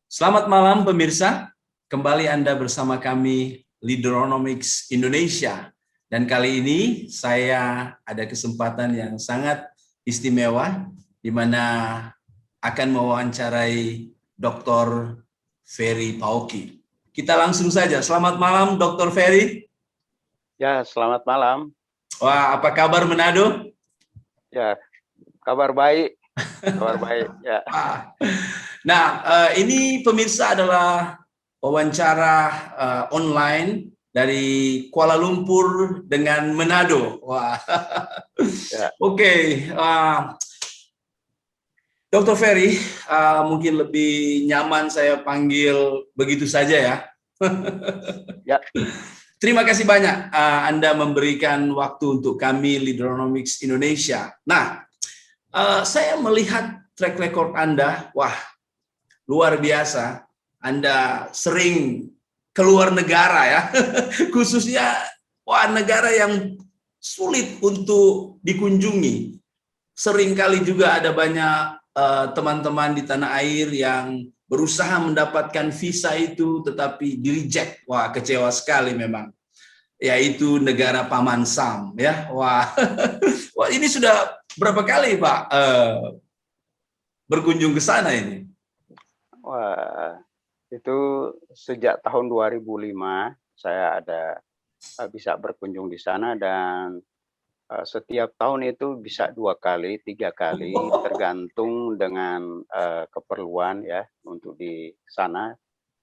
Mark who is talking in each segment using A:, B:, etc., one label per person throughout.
A: Selamat malam pemirsa, kembali Anda bersama kami Leaderonomics Indonesia. Dan kali ini saya ada kesempatan yang sangat istimewa di mana akan mewawancarai Dr. Ferry Pauki. Kita langsung saja, selamat malam Dr. Ferry.
B: Ya, selamat malam.
A: Wah, apa kabar Manado?
B: Ya, kabar baik. Kabar baik, ya.
A: Nah, ini pemirsa adalah wawancara online dari Kuala Lumpur dengan Manado. Wah,
B: Ya.
A: Oke. Dr. Ferry, mungkin lebih nyaman saya panggil begitu saja ya.
B: Ya.
A: Terima kasih banyak Anda memberikan waktu untuk kami Leaderonomics Indonesia. Nah, saya melihat track record Anda, wah luar biasa. Anda sering keluar negara ya, khususnya negara yang sulit untuk dikunjungi. Seringkali juga ada banyak teman-teman di tanah air yang berusaha mendapatkan visa itu tetapi di-reject. Wah, kecewa sekali memang. Yaitu negara Paman Sam ya. Wah. Wah, ini sudah berapa kali Pak berkunjung ke sana ini?
B: Wah, itu sejak tahun 2005 saya ada bisa berkunjung di sana, dan setiap tahun itu bisa 2 kali, 3 kali, tergantung dengan keperluan ya untuk di sana,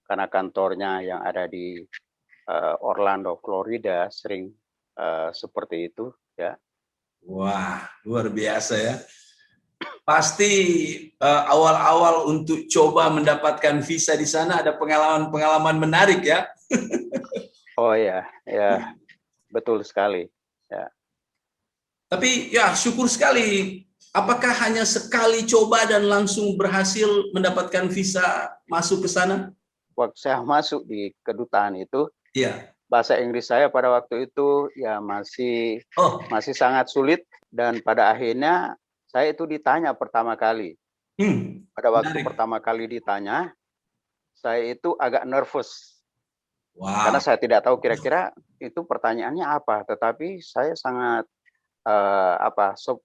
B: karena kantornya yang ada di Orlando, Florida sering seperti itu ya.
A: Wah, luar biasa ya. Pasti awal-awal untuk coba mendapatkan visa di sana ada pengalaman-pengalaman menarik ya.
B: Oh ya, ya betul sekali. Ya.
A: Tapi ya syukur sekali. Apakah hanya sekali coba dan langsung berhasil mendapatkan visa masuk ke sana?
B: Waktu saya masuk di kedutaan itu,
A: ya,
B: bahasa Inggris saya pada waktu itu ya masih sangat sulit, dan pada akhirnya saya itu ditanya pertama kali. Pada waktu pertama kali ditanya, saya itu agak nervous. Karena saya tidak tahu kira-kira itu pertanyaannya apa, tetapi saya sangat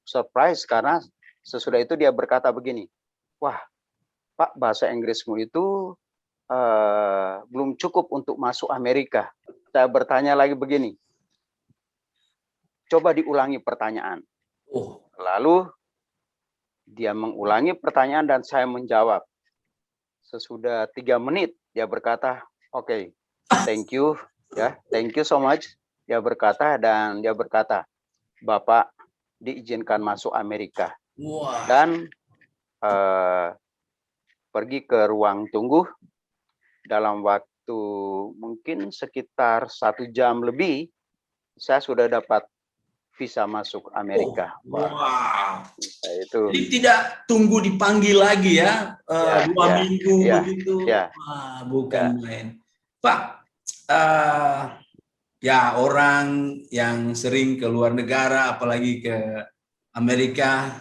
B: surprise karena sesudah itu dia berkata begini, wah Pak, bahasa Inggrismu itu belum cukup untuk masuk Amerika. Saya bertanya lagi begini, coba diulangi pertanyaan. Lalu dia mengulangi pertanyaan dan saya menjawab. Sesudah 3 menit dia berkata, oke, thank you ya, thank you so much. Dia berkata, Bapak diizinkan masuk Amerika. Dan pergi ke ruang tunggu. Dalam waktu mungkin sekitar 1 jam lebih, saya sudah dapat visa masuk Amerika.
A: Itu. Jadi tidak tunggu dipanggil lagi ya, 2 minggu begitu. Bukan main. Pak, ya orang yang sering ke luar negara, apalagi ke Amerika,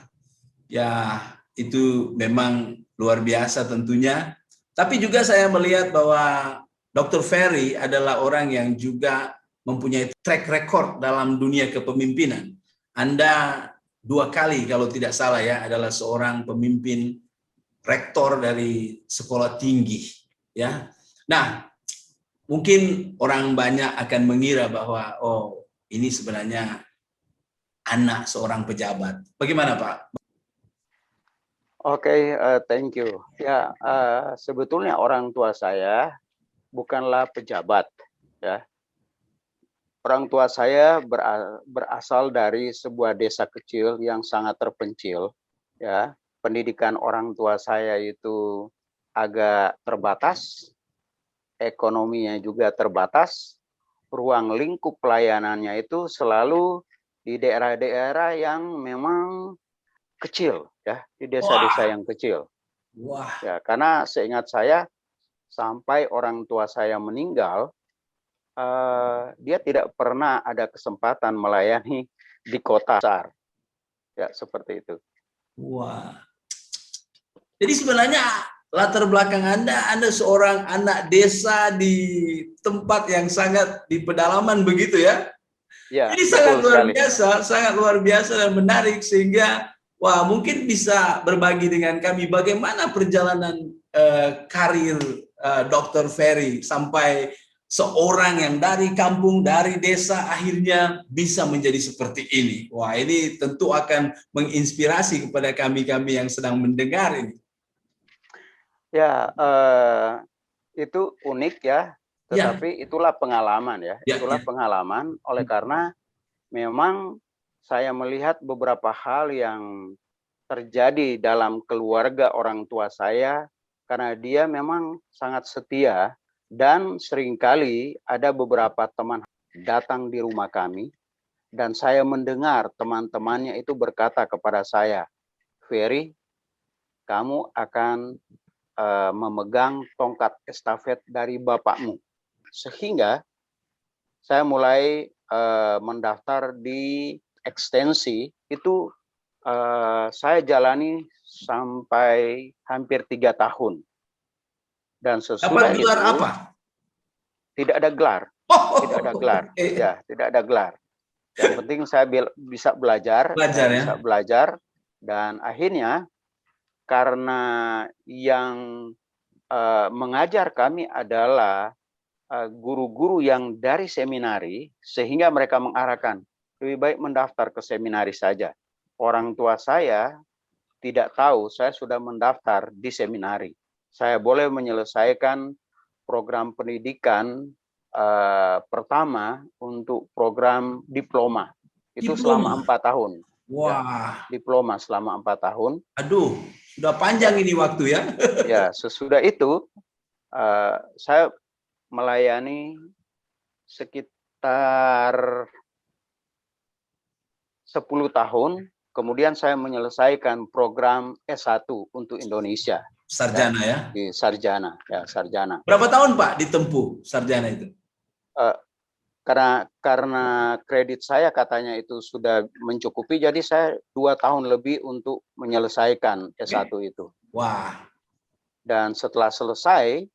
A: ya itu memang luar biasa tentunya. Tapi juga saya melihat bahwa Dr. Ferry adalah orang yang juga mempunyai track record dalam dunia kepemimpinan. Anda 2 kali kalau tidak salah ya adalah seorang pemimpin rektor dari sekolah tinggi ya. Nah, mungkin orang banyak akan mengira bahwa ini sebenarnya anak seorang pejabat. Bagaimana Pak?
B: Oke, thank you. Ya, sebetulnya orang tua saya bukanlah pejabat ya. Orang tua saya berasal dari sebuah desa kecil yang sangat terpencil ya. Pendidikan orang tua saya itu agak terbatas, ekonominya juga terbatas, ruang lingkup pelayanannya itu selalu di daerah-daerah yang memang kecil ya, di desa-desa yang kecil. Ya, karena seingat saya sampai orang tua saya meninggal, dia tidak pernah ada kesempatan melayani di kota besar. Ya, seperti itu.
A: Jadi sebenarnya latar belakang Anda seorang anak desa di tempat yang sangat di pedalaman begitu ya.
B: Ya,
A: Ini
B: betul sekali.
A: sangat luar biasa dan menarik sehingga wah mungkin bisa berbagi dengan kami bagaimana perjalanan karir Dr. Ferry sampai seorang yang dari kampung, dari desa akhirnya bisa menjadi seperti ini. Wah, ini tentu akan menginspirasi kepada kami-kami yang sedang mendengar ini.
B: Ya, itu unik ya, tetapi itulah pengalaman ya, itulah pengalaman oleh karena memang saya melihat beberapa hal yang terjadi dalam keluarga orang tua saya karena dia memang sangat setia dan seringkali ada beberapa teman datang di rumah kami dan saya mendengar teman-temannya itu berkata kepada saya, Ferry, kamu akan memegang tongkat estafet dari bapakmu. Sehingga saya mulai mendaftar di ekstensi, itu saya jalani sampai hampir 3 tahun. Dan sesudah itu
A: apa?
B: Tidak ada gelar. Tidak ada gelar. Ya, tidak ada gelar. Yang penting saya bisa belajar, bisa belajar, dan akhirnya karena yang mengajar kami adalah guru-guru yang dari seminari, sehingga mereka mengarahkan lebih baik mendaftar ke seminari saja. Orang tua saya tidak tahu saya sudah mendaftar di seminari. Saya boleh menyelesaikan program pendidikan pertama untuk program diploma. Itu selama 4 tahun.
A: Wah.
B: Ya, diploma selama 4 tahun.
A: Aduh, sudah panjang ini waktu ya.
B: Ya, sesudah itu saya melayani sekitar 10 tahun. Kemudian saya menyelesaikan program S1 untuk Indonesia.
A: Sarjana ya?
B: Di sarjana, ya sarjana.
A: Berapa tahun Pak ditempuh sarjana itu?
B: Karena kredit saya katanya itu sudah mencukupi, jadi saya 2 tahun lebih untuk menyelesaikan S1 itu.
A: Wah.
B: Dan setelah selesai,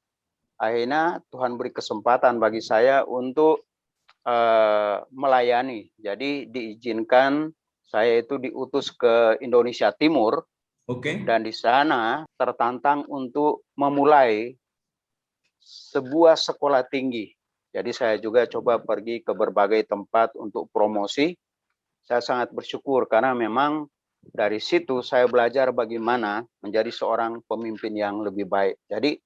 B: akhirnya Tuhan beri kesempatan bagi saya untuk melayani. Jadi diizinkan saya itu diutus ke Indonesia Timur. Dan di sana tertantang untuk memulai sebuah sekolah tinggi. Jadi saya juga coba pergi ke berbagai tempat untuk promosi. Saya sangat bersyukur karena memang dari situ saya belajar bagaimana menjadi seorang pemimpin yang lebih baik. Jadi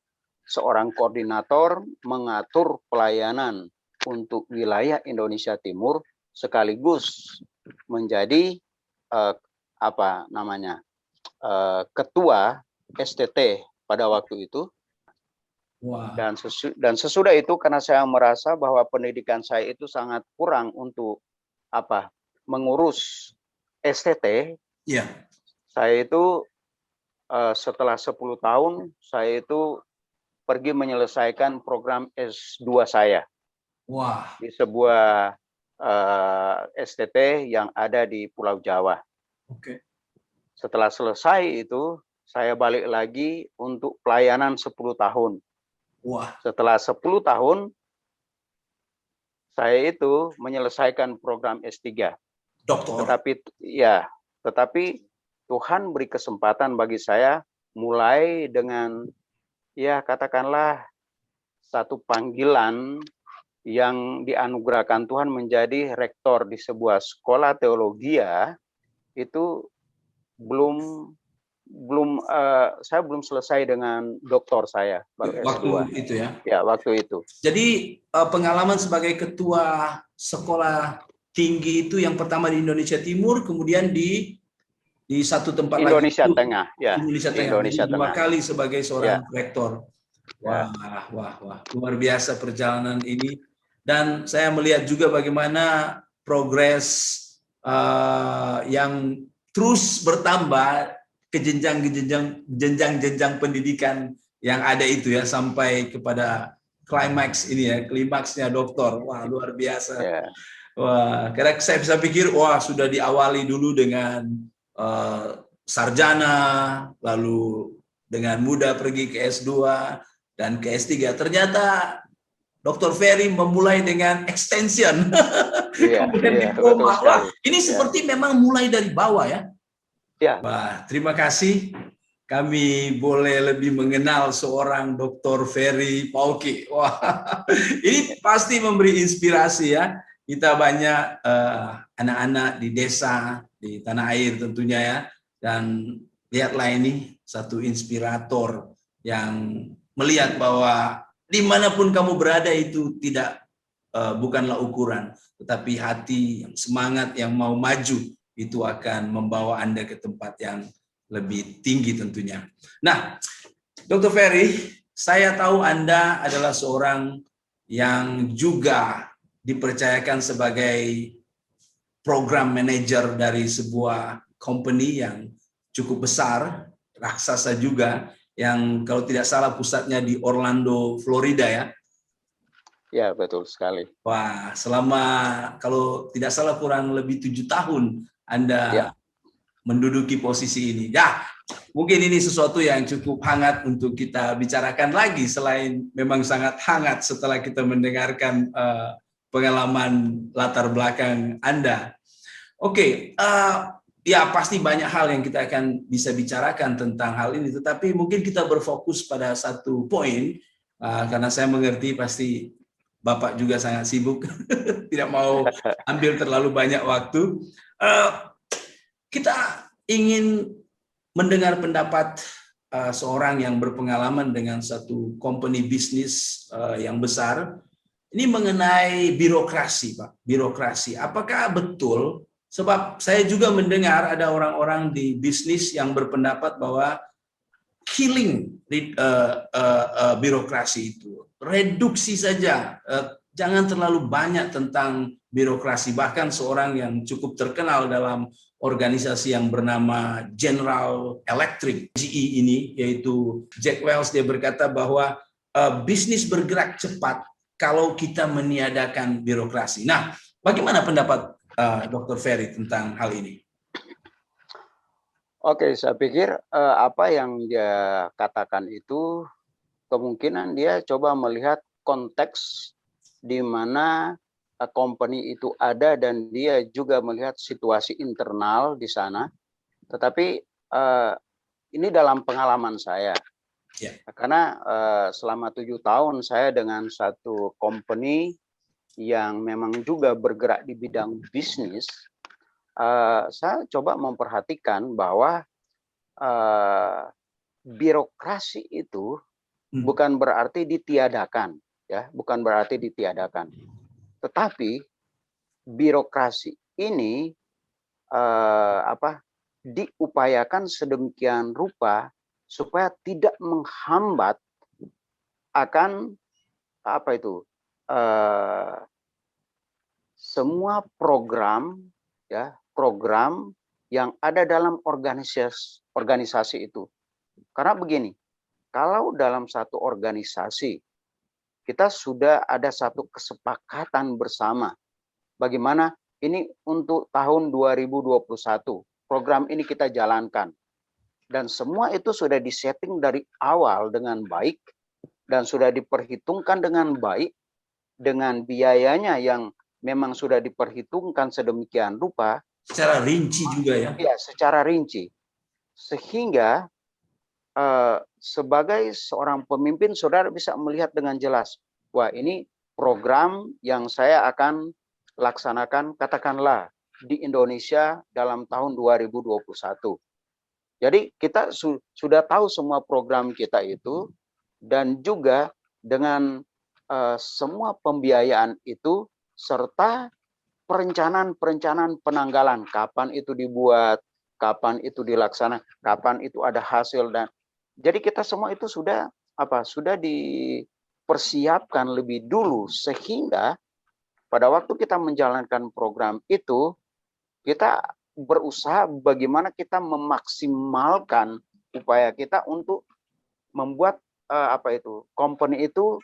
B: seorang koordinator mengatur pelayanan untuk wilayah Indonesia Timur sekaligus menjadi ketua STT pada waktu itu. Wow. Dan sesudah itu karena saya merasa bahwa pendidikan saya itu sangat kurang untuk mengurus STT.
A: Yeah.
B: Saya itu setelah 10 tahun saya itu pergi menyelesaikan program S2 saya.
A: Wah.
B: Di sebuah STT yang ada di Pulau Jawa. Setelah selesai itu saya balik lagi untuk pelayanan 10 tahun.
A: Wah.
B: Setelah 10 tahun, saya itu menyelesaikan program S3.
A: Doktor.
B: Tetapi Tuhan beri kesempatan bagi saya mulai dengan, ya katakanlah, satu panggilan yang dianugerahkan Tuhan menjadi rektor di sebuah sekolah teologi, itu saya belum selesai dengan doktor saya baru
A: waktu
B: S2.
A: Itu ya?
B: Ya, waktu itu.
A: Jadi pengalaman sebagai ketua sekolah tinggi itu yang pertama di Indonesia Timur, kemudian di satu tempat
B: Indonesia
A: lagi.
B: Tengah, ya.
A: Indonesia Tengah.
B: Indonesia
A: Tengah. 2 kali sebagai seorang rektor. Wah, luar biasa perjalanan ini. Dan saya melihat juga bagaimana progres yang terus bertambah ke jenjang pendidikan yang ada itu ya, sampai kepada klimaks ini ya, klimaksnya doktor. Wah, luar biasa. Wah, karena saya pikir wah sudah diawali dulu dengan sarjana, lalu dengan mudah pergi ke S2 dan ke S3. Ternyata Dr. Ferry memulai dengan extension,
B: Iya,
A: kemudian
B: iya, betul
A: diploma. Wah,
B: sekali.
A: ini
B: Ya,
A: seperti memang mulai dari bawah ya.
B: ya,
A: Wah, terima kasih. Kami boleh lebih mengenal seorang Dr. Ferry Pauki. Wah, ini pasti memberi inspirasi ya. Kita banyak anak-anak di desa, di tanah air tentunya ya. Dan lihatlah ini satu inspirator yang melihat bahwa dimanapun kamu berada itu tidak bukanlah ukuran, tetapi hati yang semangat yang mau maju itu akan membawa Anda ke tempat yang lebih tinggi tentunya. Nah, Dr. Ferry, saya tahu Anda adalah seorang yang juga dipercayakan sebagai program manager dari sebuah company yang cukup besar, raksasa juga, yang kalau tidak salah pusatnya di Orlando, Florida ya.
B: ya, betul sekali.
A: Wah, selama kalau tidak salah kurang lebih 7 tahun Anda
B: Ya,
A: menduduki posisi ini. Ya, mungkin ini sesuatu yang cukup hangat untuk kita bicarakan lagi selain memang sangat hangat setelah kita mendengarkan pengalaman latar belakang Anda. Oke, ya pasti banyak hal yang kita akan bisa bicarakan tentang hal ini, tetapi mungkin kita berfokus pada satu poin, karena saya mengerti pasti Bapak juga sangat sibuk, tidak mau ambil terlalu banyak waktu. Kita ingin mendengar pendapat seorang yang berpengalaman dengan satu company bisnis yang besar. Ini mengenai birokrasi, Pak. Birokrasi. Apakah betul? Sebab saya juga mendengar ada orang-orang di bisnis yang berpendapat bahwa killing birokrasi itu. Reduksi saja. Jangan terlalu banyak tentang birokrasi. Bahkan seorang yang cukup terkenal dalam organisasi yang bernama General Electric, GE ini, yaitu Jack Welch, dia berkata bahwa bisnis bergerak cepat kalau kita meniadakan birokrasi. Nah, bagaimana pendapat Dr. Ferry tentang hal ini?
B: oke, saya pikir apa yang dia katakan itu kemungkinan dia coba melihat konteks di mana company itu ada dan dia juga melihat situasi internal di sana. Tetapi ini dalam pengalaman saya,
A: Ya.
B: karena selama 7 tahun saya dengan satu company yang memang juga bergerak di bidang bisnis, saya coba memperhatikan bahwa birokrasi itu bukan berarti ditiadakan, ya, bukan berarti ditiadakan. Tetapi birokrasi ini diupayakan sedemikian rupa supaya tidak menghambat akan semua program, ya, program yang ada dalam organisasi itu. Karena begini, kalau dalam satu organisasi kita sudah ada satu kesepakatan bersama bagaimana ini untuk tahun 2021 program ini kita jalankan, dan semua itu sudah disetting dari awal dengan baik dan sudah diperhitungkan dengan baik dengan biayanya yang memang sudah diperhitungkan sedemikian rupa
A: secara rinci juga ya.
B: Ya, secara rinci, sehingga sebagai seorang pemimpin saudara bisa melihat dengan jelas, wah ini program yang saya akan laksanakan katakanlah di Indonesia dalam tahun 2021. Jadi kita sudah tahu semua program kita itu, dan juga dengan semua pembiayaan itu serta perencanaan penanggalan, kapan itu dibuat, kapan itu dilaksanakan, kapan itu ada hasil, dan jadi kita semua itu sudah dipersiapkan lebih dulu sehingga pada waktu kita menjalankan program itu kita berusaha bagaimana kita memaksimalkan upaya kita untuk membuat company itu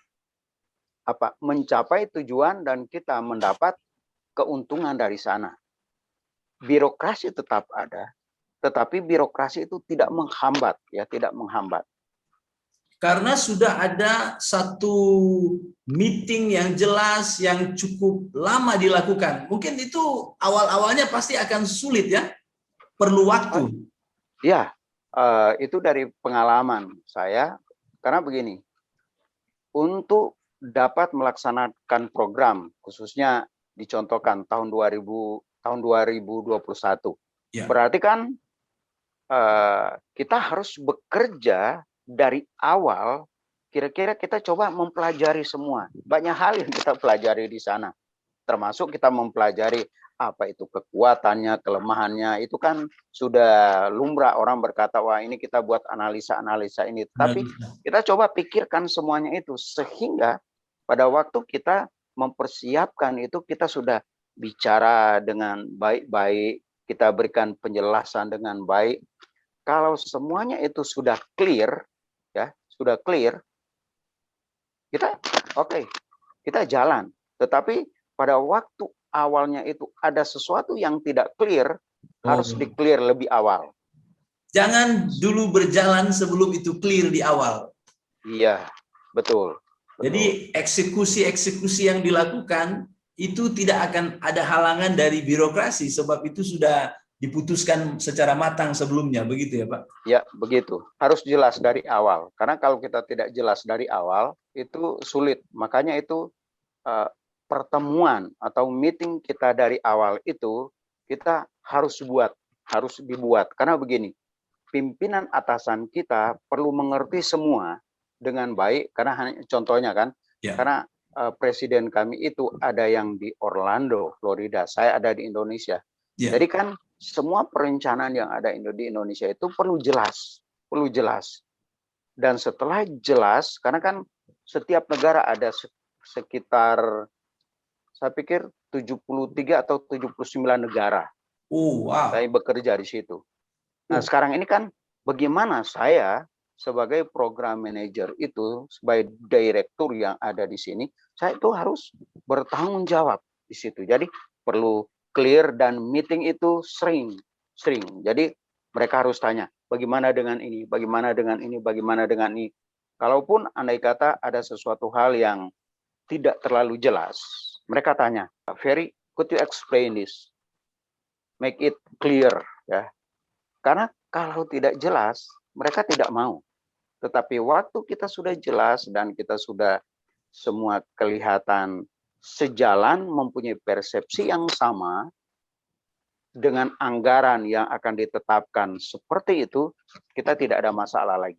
B: mencapai tujuan dan kita mendapat keuntungan dari sana. Birokrasi tetap ada, tetapi birokrasi itu tidak menghambat, ya, tidak menghambat.
A: karena sudah ada satu meeting yang jelas, yang cukup lama dilakukan. Mungkin itu awal-awalnya pasti akan sulit ya, perlu waktu.
B: Ya, itu dari pengalaman saya, karena begini, untuk dapat melaksanakan program, khususnya dicontohkan tahun 2021,
A: Ya.
B: berarti kan kita harus bekerja dari awal. Kira-kira kita coba mempelajari semua. Banyak hal yang kita pelajari di sana. Termasuk kita mempelajari apa itu kekuatannya, kelemahannya. Itu kan sudah lumrah, orang berkata, wah ini kita buat analisa-analisa ini. Tapi kita coba pikirkan semuanya itu. Sehingga pada waktu kita mempersiapkan itu, kita sudah bicara dengan baik-baik. Kita berikan penjelasan dengan baik. Kalau semuanya itu sudah clear, ya sudah clear, kita oke, kita jalan. Tetapi pada waktu awalnya itu ada sesuatu yang tidak clear, harus di-clear lebih awal.
A: Jangan dulu berjalan sebelum itu clear di awal.
B: Iya, betul.
A: Jadi eksekusi-eksekusi yang dilakukan itu tidak akan ada halangan dari birokrasi, sebab itu sudah diputuskan secara matang sebelumnya, begitu ya Pak?
B: Ya, begitu. Harus jelas dari awal. Karena kalau kita tidak jelas dari awal, itu sulit. Makanya itu pertemuan atau meeting kita dari awal itu, kita harus dibuat. Karena begini, pimpinan atasan kita perlu mengerti semua dengan baik. Karena contohnya kan, karena presiden kami itu ada yang di Orlando, Florida. Saya ada di Indonesia. Jadi kan semua perencanaan yang ada di Indonesia itu perlu jelas. Dan setelah jelas, karena kan setiap negara ada sekitar, saya pikir 73 atau 79 negara.
A: Wow.
B: Saya bekerja di situ. Nah, sekarang ini kan bagaimana saya sebagai program manager itu, sebagai direktur yang ada di sini, saya itu harus bertanggung jawab di situ. Jadi perlu clear, dan meeting itu sering. Jadi mereka harus tanya, bagaimana dengan ini, bagaimana dengan ini, bagaimana dengan ini. Kalaupun andai kata ada sesuatu hal yang tidak terlalu jelas, mereka tanya, Ferry, could you explain this? Make it clear, ya. Karena kalau tidak jelas, mereka tidak mau. Tetapi waktu kita sudah jelas dan kita sudah semua kelihatan sejalan, mempunyai persepsi yang sama, dengan anggaran yang akan ditetapkan seperti itu, kita tidak ada masalah lagi.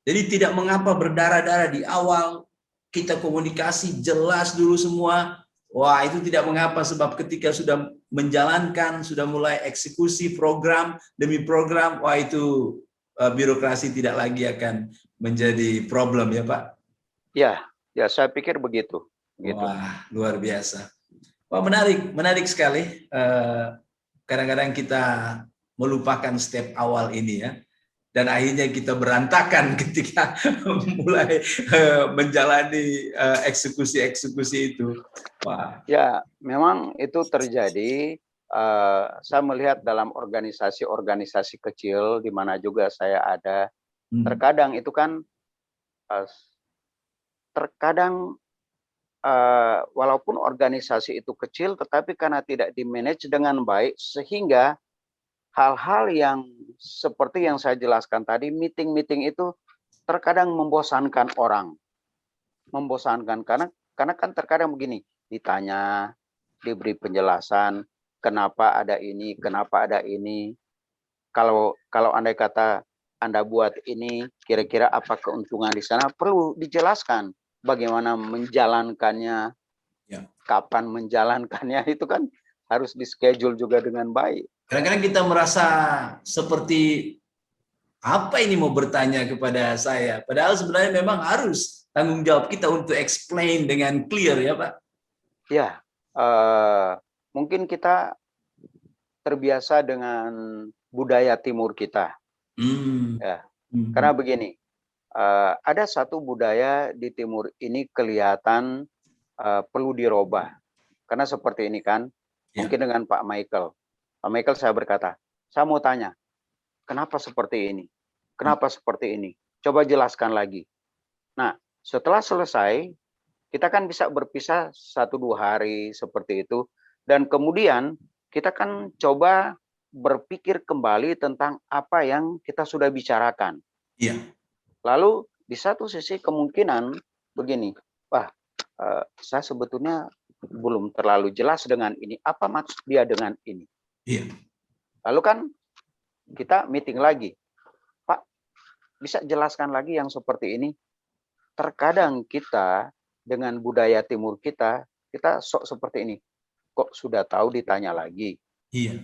A: Jadi tidak mengapa berdarah-darah di awal, kita komunikasi jelas dulu semua. Wah, itu tidak mengapa, sebab ketika sudah menjalankan, sudah mulai eksekusi program demi program, wah itu birokrasi tidak lagi akan menjadi problem ya Pak?
B: Ya, saya pikir begitu.
A: Wah, luar biasa. Wah, menarik sekali. Kadang-kadang kita melupakan step awal ini ya. Dan akhirnya kita berantakan ketika mulai menjalani eksekusi-eksekusi itu. Wah.
B: Ya, memang itu terjadi. Saya melihat dalam organisasi-organisasi kecil di mana juga saya ada. Terkadang itu kan, walaupun organisasi itu kecil, tetapi karena tidak di-manage dengan baik, sehingga hal-hal yang seperti yang saya jelaskan tadi, meeting-meeting itu terkadang membosankan orang. Membosankan karena kan terkadang begini, ditanya, diberi penjelasan, kenapa ada ini, kenapa ada ini. Kalau andai kata Anda buat ini, kira-kira apa keuntungan di sana, perlu dijelaskan bagaimana menjalankannya, kapan menjalankannya, itu kan harus di-schedule juga dengan baik.
A: Kadang-kadang kita merasa seperti apa ini mau bertanya kepada saya, padahal sebenarnya memang harus tanggung jawab kita untuk explain dengan clear ya Pak.
B: Ya, mungkin kita terbiasa dengan budaya timur kita. Ya, karena begini, ada satu budaya di timur ini kelihatan perlu dirubah. Karena seperti ini kan, mungkin dengan Pak Michael. Pak Michael, saya berkata, saya mau tanya, kenapa seperti ini? Kenapa seperti ini? Coba jelaskan lagi. Nah, setelah selesai, kita kan bisa berpisah 1-2 hari seperti itu. Dan kemudian kita kan coba berpikir kembali tentang apa yang kita sudah bicarakan.
A: Iya.
B: Lalu di satu sisi kemungkinan begini, saya sebetulnya belum terlalu jelas dengan ini. Apa maksud dia dengan ini?
A: Iya.
B: Lalu kan kita meeting lagi. Pak, bisa jelaskan lagi yang seperti ini? Terkadang kita dengan budaya timur kita sok seperti ini. Kok sudah tahu ditanya lagi?
A: Iya.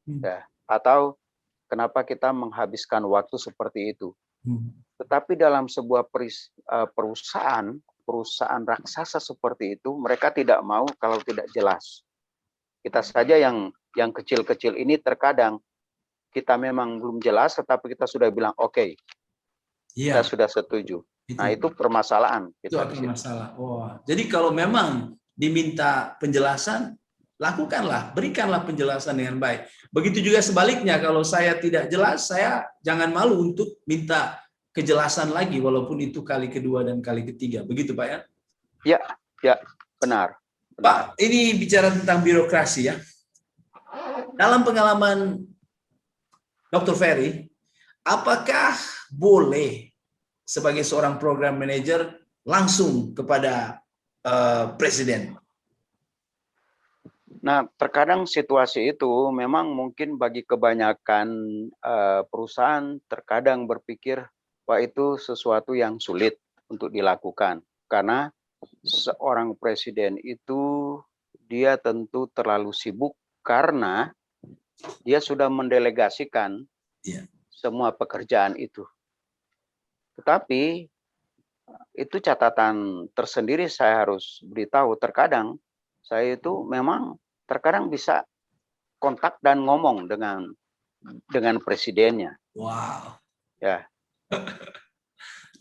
B: Ya. Atau kenapa kita menghabiskan waktu seperti itu? Tetapi dalam sebuah perusahaan raksasa seperti itu, mereka tidak mau kalau tidak jelas. Kita saja yang kecil-kecil ini terkadang kita memang belum jelas, tetapi kita sudah bilang oke, kita sudah setuju. Nah, itu permasalahan.
A: Itu akan masalah. Wah, jadi kalau memang diminta penjelasan, lakukanlah, berikanlah penjelasan dengan baik. Begitu juga sebaliknya, kalau saya tidak jelas, saya jangan malu untuk minta kejelasan lagi, walaupun itu kali kedua dan kali ketiga. Begitu, Pak ya?
B: Ya, benar.
A: Pak, ini bicara tentang birokrasi ya. Dalam pengalaman Dr. Ferry, apakah boleh sebagai seorang program manager langsung kepada presiden?
B: Nah, terkadang situasi itu memang mungkin bagi kebanyakan perusahaan terkadang berpikir, wah itu sesuatu yang sulit untuk dilakukan. Karena seorang presiden itu dia tentu terlalu sibuk karena dia sudah mendelegasikan semua pekerjaan itu. Tetapi itu catatan tersendiri saya harus beritahu. Terkadang saya itu memang terkadang bisa kontak dan ngomong dengan presidennya.
A: Wow.
B: Ya.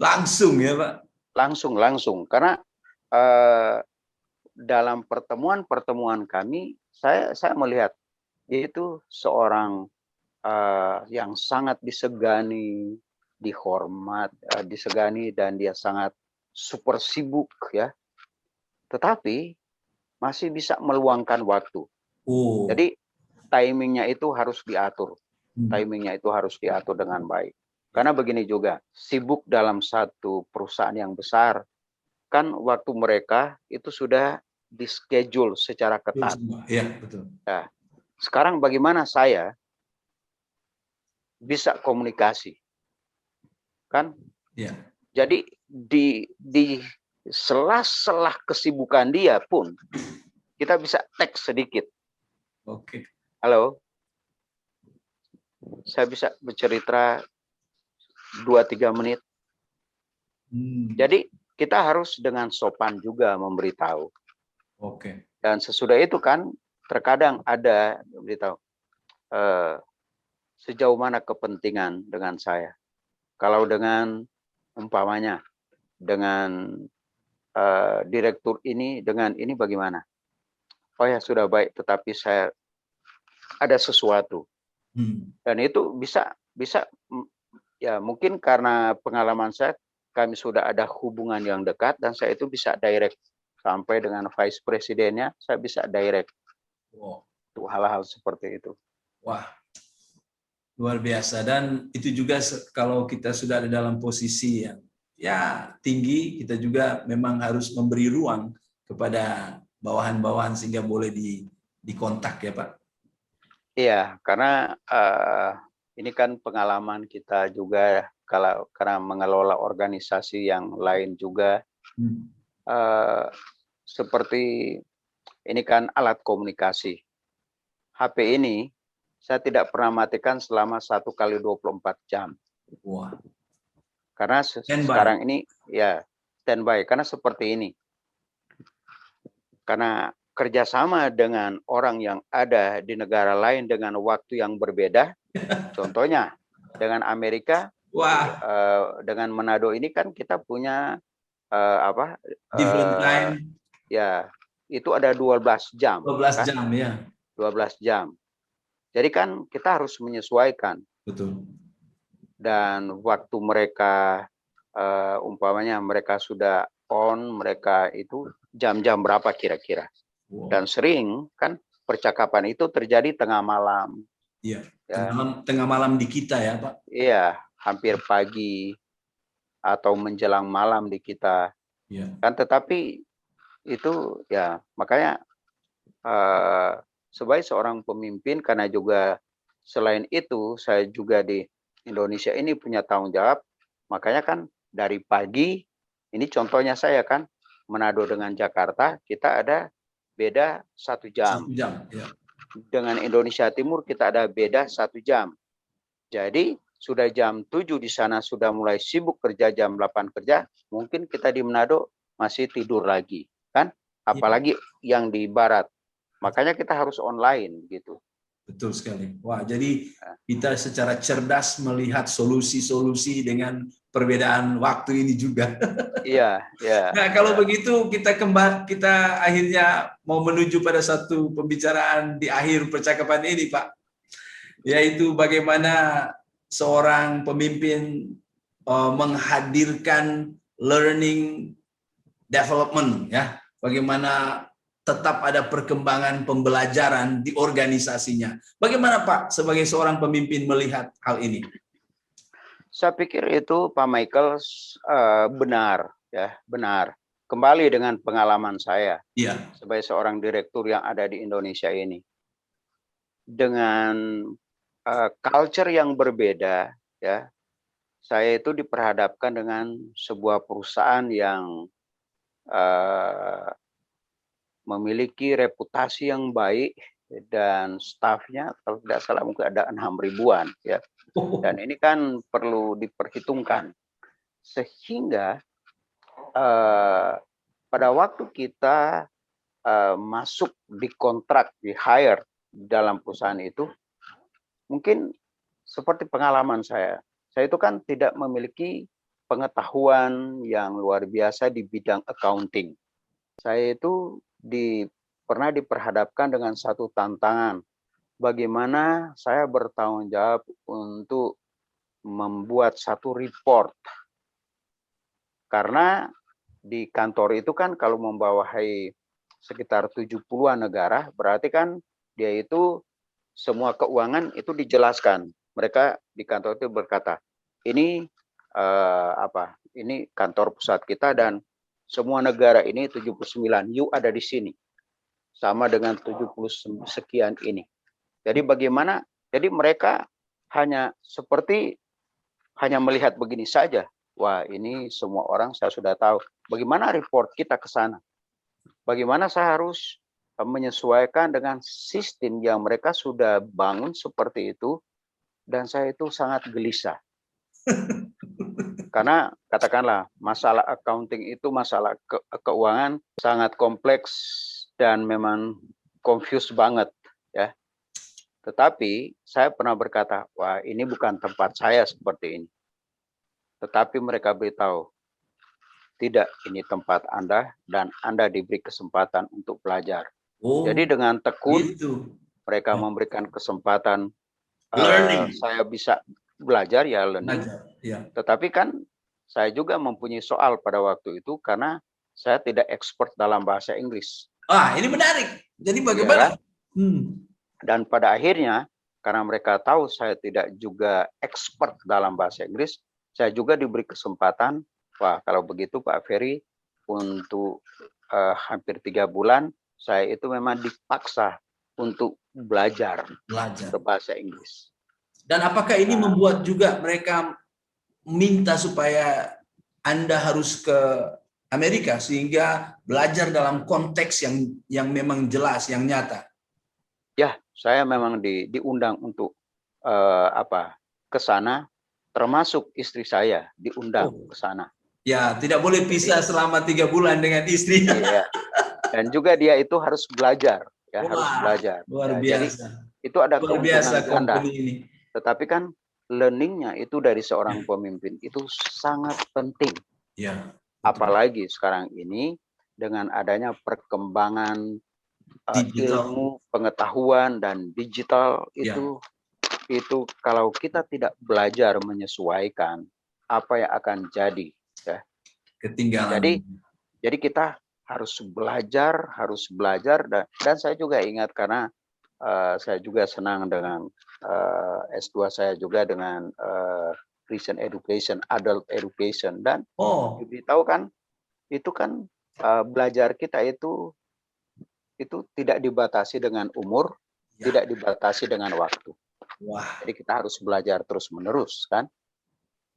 A: Langsung ya, Pak?
B: Langsung. Karena dalam pertemuan kami, saya melihat dia itu seorang yang sangat disegani, dihormat, disegani, dan dia sangat super sibuk ya. Tetapi masih bisa meluangkan waktu. Jadi timingnya itu harus diatur. Timingnya itu harus diatur dengan baik. Karena begini juga, sibuk dalam satu perusahaan yang besar, kan waktu mereka itu sudah di-schedule secara ketat.
A: Iya, betul.
B: Nah, sekarang bagaimana saya bisa komunikasi? Kan?
A: Iya.
B: Jadi di sela-sela kesibukan dia pun kita bisa teks sedikit.
A: Oke.
B: Halo. Saya bisa bercerita 2-3 menit. Jadi kita harus dengan sopan juga memberitahu.
A: Oke.
B: Dan sesudah itu kan terkadang ada beritahu sejauh mana kepentingan dengan saya. Kalau dengan umpamanya dengan direktur ini dengan ini bagaimana? Oh ya sudah baik, tetapi saya ada sesuatu. Dan itu bisa ya mungkin karena pengalaman saya, kami sudah ada hubungan yang dekat dan saya itu bisa direct sampai dengan vice presidennya, saya bisa direct. Untuk hal-hal seperti itu.
A: Wah, luar biasa. Dan itu juga kalau kita sudah ada dalam posisi yang ya tinggi, kita juga memang harus memberi ruang kepada bawahan-bawahan sehingga boleh dikontak ya Pak.
B: Iya, karena ini kan pengalaman kita juga karena mengelola organisasi yang lain juga. Seperti ini kan alat komunikasi. HP ini saya tidak pernah matikan selama 1 kali 24 jam.
A: Wah.
B: Karena sekarang ini ya standby. Karena seperti ini. Karena kerjasama dengan orang yang ada di negara lain dengan waktu yang berbeda. Contohnya dengan Amerika, dengan Manado ini kan kita punya
A: different time.
B: Ya, itu ada 12 jam.
A: 12 jam ya.
B: 12 jam. Jadi kan kita harus menyesuaikan.
A: Betul.
B: dan waktu mereka umpamanya mereka sudah on, mereka itu jam-jam berapa kira-kira.
A: Wow.
B: Dan sering kan percakapan itu terjadi tengah malam.
A: Iya,
B: Ya.
A: tengah malam di kita ya, Pak.
B: Iya, hampir pagi atau menjelang malam di kita.
A: Iya.
B: Kan tetapi itu ya makanya sebagai seorang pemimpin, karena juga selain itu saya juga di Indonesia ini punya tanggung jawab, makanya kan dari pagi ini contohnya saya kan Manado dengan Jakarta kita ada beda 1 jam.
A: 1 jam. Ya.
B: Dengan Indonesia Timur kita ada beda 1 jam. Jadi sudah jam 7 di sana sudah mulai sibuk kerja, jam 8 kerja, mungkin kita di Manado masih tidur lagi, kan? Apalagi yang di barat. Makanya kita harus online gitu.
A: Betul sekali. Wah, jadi kita secara cerdas melihat solusi-solusi dengan perbedaan waktu ini juga.
B: Iya, iya.
A: Nah, kalau begitu kita akhirnya mau menuju pada satu pembicaraan di akhir percakapan ini, Pak. Yaitu bagaimana seorang pemimpin menghadirkan learning development, ya. Bagaimana tetap ada perkembangan pembelajaran di organisasinya. Bagaimana Pak sebagai seorang pemimpin melihat hal ini?
B: Saya pikir itu Pak Michael benar, ya benar. Kembali dengan pengalaman saya sebagai seorang direktur yang ada di Indonesia ini, dengan culture yang berbeda, ya saya itu diperhadapkan dengan sebuah perusahaan yang memiliki reputasi yang baik dan stafnya kalau tidak salah mungkin ada 6 ribuan ya. Dan ini kan perlu diperhitungkan sehingga pada waktu kita masuk di kontrak, di hire dalam perusahaan itu, mungkin seperti pengalaman saya itu kan tidak memiliki pengetahuan yang luar biasa di bidang accounting. Saya itu pernah diperhadapkan dengan satu tantangan. Bagaimana saya bertanggung jawab untuk membuat satu report. Karena di kantor itu kan kalau membawahi sekitar 70-an negara, berarti kan dia itu semua keuangan itu dijelaskan. Mereka di kantor itu berkata, ini ini kantor pusat kita dan semua negara ini 79, you ada di sini. Sama dengan 70 sekian ini. Jadi bagaimana? Jadi mereka hanya melihat begini saja. Wah, ini semua orang saya sudah tahu. Bagaimana report kita ke sana? Bagaimana saya harus menyesuaikan dengan sistem yang mereka sudah bangun seperti itu, dan saya itu sangat gelisah. Karena katakanlah masalah accounting itu, masalah keuangan sangat kompleks dan memang confused banget ya. Tetapi saya pernah berkata, wah ini bukan tempat saya seperti ini. Tetapi mereka beritahu, tidak, ini tempat Anda dan Anda diberi kesempatan untuk belajar. Jadi dengan tekun mereka memberikan kesempatan saya bisa belajar ya, learning. Tetapi kan saya juga mempunyai soal pada waktu itu karena saya tidak expert dalam bahasa Inggris.
A: Ini menarik. Jadi bagaimana?
B: Ya, dan pada akhirnya karena mereka tahu saya tidak juga expert dalam bahasa Inggris, saya juga diberi kesempatan. Wah, kalau begitu Pak Ferry, untuk hampir 3 bulan saya itu memang dipaksa untuk belajar berbahasa Inggris.
A: Dan apakah ini membuat juga mereka minta supaya Anda harus ke Amerika sehingga belajar dalam konteks yang memang jelas, yang nyata?
B: Ya, saya memang diundang untuk ke sana, termasuk istri saya diundang ke sana.
A: Ya, tidak boleh pisah selama 3 bulan dengan istri.
B: Iya. Dan juga dia itu harus belajar, ya.
A: Wah,
B: harus belajar.
A: Luar biasa.
B: Jadi itu ada keuntungan ganda.
A: Ini.
B: Tetapi kan learningnya itu dari seorang pemimpin itu sangat penting.
A: Ya.
B: Apalagi sekarang ini dengan adanya perkembangan ilmu, pengetahuan dan digital itu itu kalau kita tidak belajar menyesuaikan, apa yang akan jadi, ya.
A: Ketinggalan.
B: Jadi kita harus belajar dan saya juga ingat karena saya juga senang dengan S2 saya juga dengan Christian education, adult education, dan tahu kan itu kan belajar kita itu tidak dibatasi dengan umur, tidak dibatasi dengan waktu. Jadi kita harus belajar terus-menerus kan.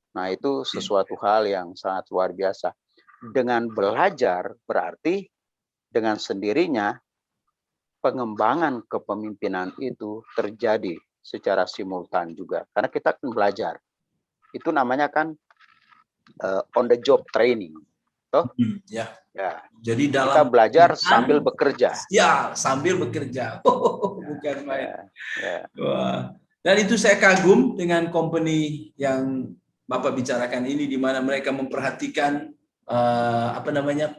B: Nah, itu sesuatu hal yang sangat luar biasa. Dengan belajar berarti dengan sendirinya pengembangan kepemimpinan itu terjadi secara simultan juga. Karena kita akan belajar. Itu namanya kan on the job training. Toh?
A: Ya.
B: Jadi kita belajar sambil bekerja.
A: Ya, sambil bekerja. Bukan main. Wah. Dan itu saya kagum dengan company yang Bapak bicarakan ini, di mana mereka memperhatikan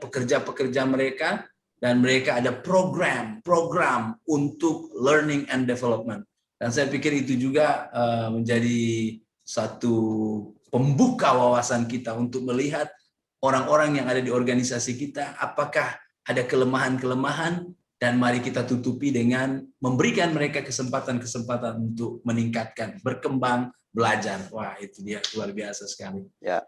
A: pekerja-pekerja mereka, dan mereka ada program untuk learning and development. Dan saya pikir itu juga menjadi satu pembuka wawasan kita untuk melihat orang-orang yang ada di organisasi kita, apakah ada kelemahan-kelemahan, dan mari kita tutupi dengan memberikan mereka kesempatan-kesempatan untuk meningkatkan, berkembang, belajar. Wah, itu dia, luar biasa sekali.
B: Ya.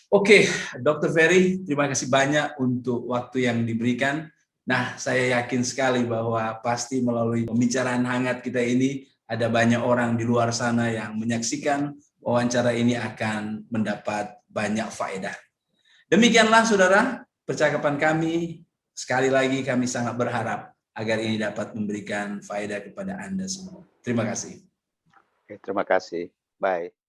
A: Oke, Dr. Ferry, terima kasih banyak untuk waktu yang diberikan. Nah, saya yakin sekali bahwa pasti melalui pembicaraan hangat kita ini, ada banyak orang di luar sana yang menyaksikan wawancara ini akan mendapat banyak faedah. Demikianlah, saudara, percakapan kami. Sekali lagi kami sangat berharap agar ini dapat memberikan faedah kepada Anda semua. Terima kasih.
B: Terima kasih. Bye.